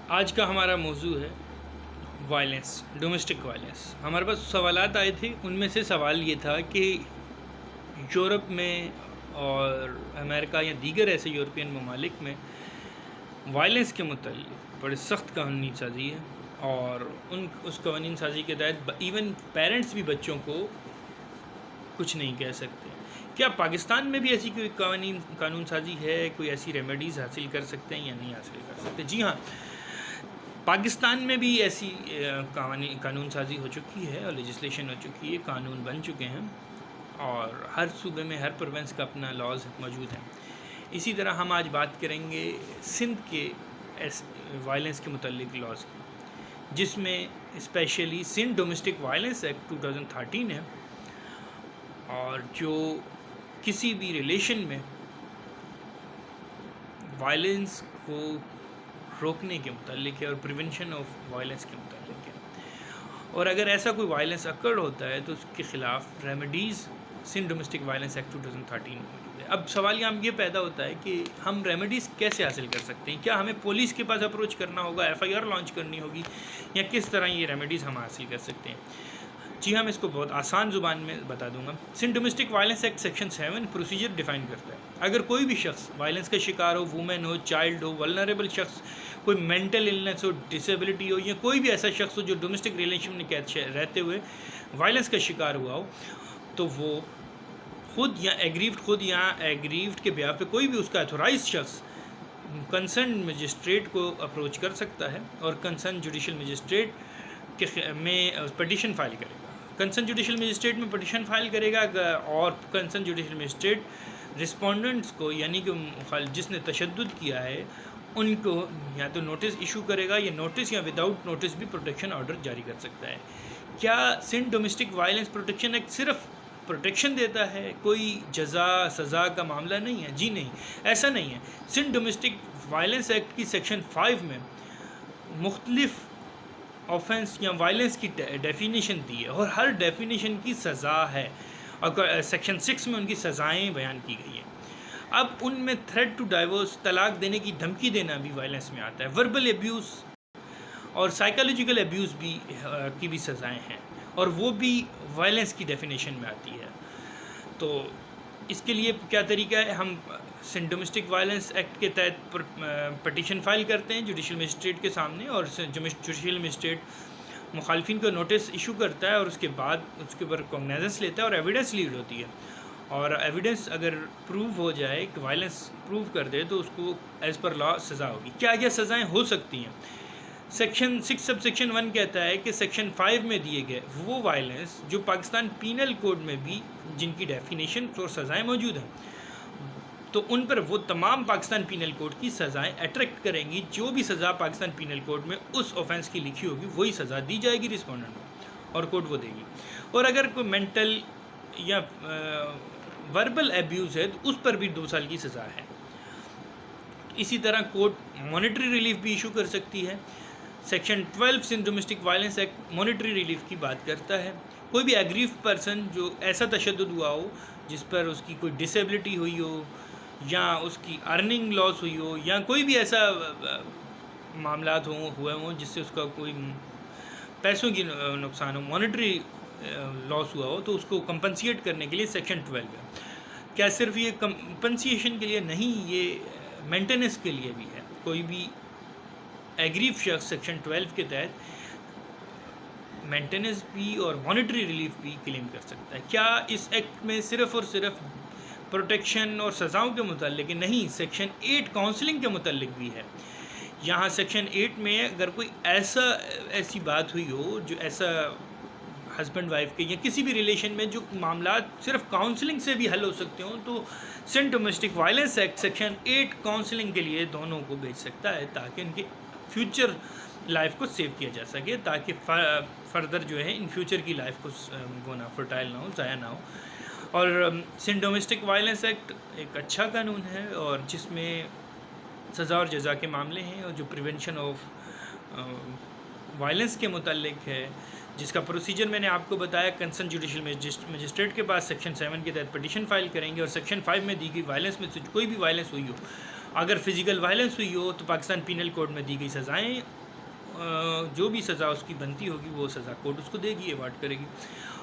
آج کا ہمارا موضوع ہے وائلنس، ڈومیسٹک وائلنس۔ ہمارے پاس سوالات آئے تھے، ان میں سے سوال یہ تھا کہ یورپ میں اور امریکہ یا دیگر ایسے یورپین ممالک میں وائلنس کے متعلق بڑے سخت قانونی سازی ہے، اور اس قانون سازی کے تحت ایون پیرنٹس بھی بچوں کو کچھ نہیں کہہ سکتے۔ کیا پاکستان میں بھی ایسی کوئی قانون سازی ہے، کوئی ایسی ریمیڈیز حاصل کر سکتے ہیں یا نہیں حاصل کر سکتے؟ جی ہاں، پاکستان میں بھی ایسی قانون سازی ہو چکی ہے اور لیجسلیشن ہو چکی ہے، قانون بن چکے ہیں، اور ہر صوبے میں ہر پروونس کا اپنا لاز موجود ہیں۔ اسی طرح ہم آج بات کریں گے سندھ کے وائلنس کے متعلق لاز کی، جس میں specially Sindh domestic violence act 2013 ہے، اور جو کسی بھی ریلیشن میں وائلنس کو روکنے کے متعلق ہے اور پریونشن آف وائلنس کے متعلق ہے، اور اگر ایسا کوئی وائلنس اکر ہوتا ہے تو اس کے خلاف remedies Sindh domestic violence act 2013 موجود ہے۔ اب سوال یہاں یہ پیدا ہوتا ہے کہ ہم ریمیڈیز کیسے حاصل کر سکتے ہیں؟ کیا ہمیں پولیس کے پاس اپروچ کرنا ہوگا، FIR لانچ کرنی ہوگی، یا کس طرح یہ ریمیڈیز ہم حاصل کر سکتے ہیں؟ جی ہاں، میں اس کو بہت آسان زبان میں بتا دوں گا۔ Sindh domestic violence act section 7 procedure define کرتا ہے۔ اگر کوئی بھی شخص وائلنس کا شکار ہو، وومن ہو، چائلڈ ہو، ولنریبل شخص، کوئی مینٹل النس ہو، ڈسیبلٹی ہو، یا کوئی بھی ایسا شخص ہو جو ڈومیسٹک ریلیشن میں رہتے ہوئے وائلنس کا شکار ہوا ہو، تو وہ خود یا ایگریوڈ کے بیاہ پہ کوئی بھی اس کا ایتھورائز شخص کنسرن مجسٹریٹ کو اپروچ کر سکتا ہے، اور کنسرن جوڈیشل مجسٹریٹ میں پٹیشن فائل کرے گا۔ کنسرن جوڈیشل مجسٹریٹ میں پٹیشن فائل کرے گا، اور کنسرن جوڈیشل مجسٹریٹ رسپونڈنٹس کو، یعنی کہ جس نے تشدد کیا ہے، ان کو یا تو نوٹس ایشو کرے گا، یا نوٹس یا وداؤٹ نوٹس بھی پروٹیکشن آرڈر جاری کر سکتا ہے۔ کیا Sindh domestic violence protection act صرف پروٹیکشن دیتا ہے، کوئی جزا سزا کا معاملہ نہیں ہے؟ جی نہیں، ایسا نہیں ہے۔ سندھ ڈومیسٹک وائلنس ایکٹ کی سیکشن 5 میں مختلف آفینس یا وائلنس کی ڈیفینیشن دی ہے، اور ہر ڈیفینیشن کی سزا ہے، اور سیکشن 6 میں ان کی سزائیں بیان کی گئی ہیں۔ اب ان میں تھریٹ ٹو ڈائیورس، طلاق دینے کی دھمکی دینا بھی وائلنس میں آتا ہے، وربل ایبیوز اور سائیکالوجیکل ایبیوز کی بھی سزائیں ہیں، اور وہ بھی وائلنس کی ڈیفینیشن میں آتی ہے۔ تو اس کے لیے کیا طریقہ ہے؟ ہم سندھ ڈومیسٹک وائلنس ایکٹ کے تحت پٹیشن فائل کرتے ہیں جوڈیشل مجسٹریٹ کے سامنے، اور جوڈیشل مجسٹریٹ مخالفین کو نوٹس ایشو کرتا ہے، اور اس کے بعد اس کے اوپر کوگنائزنس لیتا ہے، اور ایویڈنس لیڈ ہوتی ہے، اور ایویڈنس اگر پروو ہو جائے کہ وائلنس پروو کر دے تو اس کو ایز پر لا سزا ہوگی۔ کیا سزائیں ہو سکتی ہیں؟ سیکشن 6 سب سیکشن 1 کہتا ہے کہ سیکشن 5 میں دیے گئے وہ وائلنس جو پاکستان پینل کوڈ میں بھی جن کی ڈیفینیشن اور سزائیں موجود ہیں، تو ان پر وہ تمام پاکستان پینل کوڈ کی سزائیں اٹریکٹ کریں گی۔ جو بھی سزا پاکستان پینل کوڈ میں اس آفینس کی لکھی ہوگی، وہی سزا دی جائے گی رسپونڈنٹ کو، اور کورٹ وہ دے گی۔ اور اگر کوئی مینٹل یا وربل ایبیوز ہے تو اس پر بھی 2 سال کی سزا ہے۔ اسی طرح کورٹ مانیٹری ریلیف بھی ایشو کر سکتی ہے۔ Section 12 Sindh domestic violence act monetary relief کی بات کرتا ہے۔ کوئی بھی ایگریو پرسن جو ایسا تشدد ہوا ہو جس پر اس کی کوئی ڈسیبلٹی ہوئی ہو، یا اس کی ارننگ لاس ہوئی ہو، یا کوئی بھی ایسا معاملات ہوئے ہوں جس سے اس کا کوئی پیسوں کی نقصان ہو، مانیٹری لاس ہوا ہو، تو اس کو کمپنسیٹ کرنے کے لیے سیکشن 12 ہے۔ کیا صرف یہ کمپنسیشن کے لیے نہیں، یہ مینٹیننس کے لیے بھی ہے۔ کوئی بھی ایگریو شخص سیکشن 12 کے تحت مینٹیننس بھی اور مانیٹری ریلیف بھی کلیم کر سکتا ہے۔ کیا اس ایکٹ میں صرف اور صرف پروٹیکشن اور سزاؤں کے متعلق نہیں، سیکشن 8 کاؤنسلنگ کے متعلق بھی ہے۔ یہاں سیکشن 8 میں اگر کوئی ایسی بات ہوئی ہو، جو ایسا ہسبینڈ وائف کے یا کسی بھی ریلیشن میں جو معاملات صرف کاؤنسلنگ سے بھی حل ہو سکتے ہوں، تو Sindh domestic violence act section 8 counselling کے لیے دونوں کو بھیج سکتا ہے، تاکہ ان کی فیوچر لائف کو سیو کیا جا سکے، تاکہ فردر جو ہے ان فیوچر کی لائف کو وہ نہ فرٹائل نہ ہو، ضائع نہ ہو۔ اور سندھ ڈومیسٹک وائلنس ایکٹ ایک اچھا قانون ہے، اور جس میں سزا اور جزا کے معاملے ہیں، اور جو پریونشن آف وائلنس کے متعلق ہے، جس کا پروسیجر میں نے آپ کو بتایا۔ کنسرن جوڈیشل مجسٹریٹ کے پاس سیکشن 7 کے تحت پٹیشن فائل کریں گے، اور سیکشن 5 میں دی گئی وائلنس میں سے کوئی بھی وائلنس ہوئی ہو اگر فزیکل وائلنس ہوئی ہو تو پاکستان پینل کوڈ میں دی گئی سزائیں جو بھی سزا اس کی بنتی ہوگی وہ سزا کورٹ اس کو دے گی، ایوارڈ کرے گی.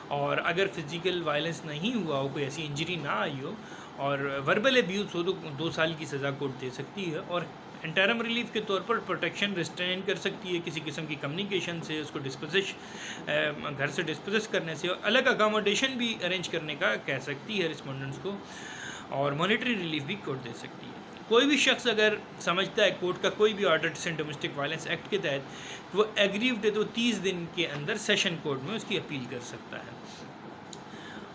اور اگر فزیکل وائلنس نہیں ہوا ہو، کوئی ایسی انجری نہ آئی ہو اور وربل ایبیوز ہو تو 2 سال کی سزا کورٹ دے سکتی ہے. اور انٹرم ریلیف کے طور پر پروٹیکشن ریسٹرین کر سکتی ہے کسی قسم کی کمیونیکیشن سے، اس کو ڈسپوزش گھر سے ڈسپوزش کرنے سے، اور الگ اکاموڈیشن بھی ارینج کرنے کا کہہ سکتی ہے رسپونڈنٹس کو، اور مانیٹری ریلیف بھی کورٹ دے سکتی ہے. کوئی بھی شخص اگر سمجھتا ہے کورٹ کا کوئی بھی آرڈر سینٹ ڈومیسٹک وائلنس ایکٹ کے تحت وہ ایگریوڈ ہے تو 30 دن کے اندر سیشن کورٹ میں اس کی اپیل کر سکتا ہے.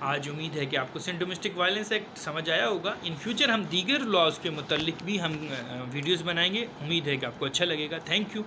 آج امید ہے کہ آپ کو سینٹ ڈومیسٹک وائلنس ایکٹ سمجھ آیا ہوگا. ان فیوچر ہم دیگر لاز کے متعلق بھی ہم ویڈیوز بنائیں گے. امید ہے کہ آپ کو اچھا لگے گا. Thank you.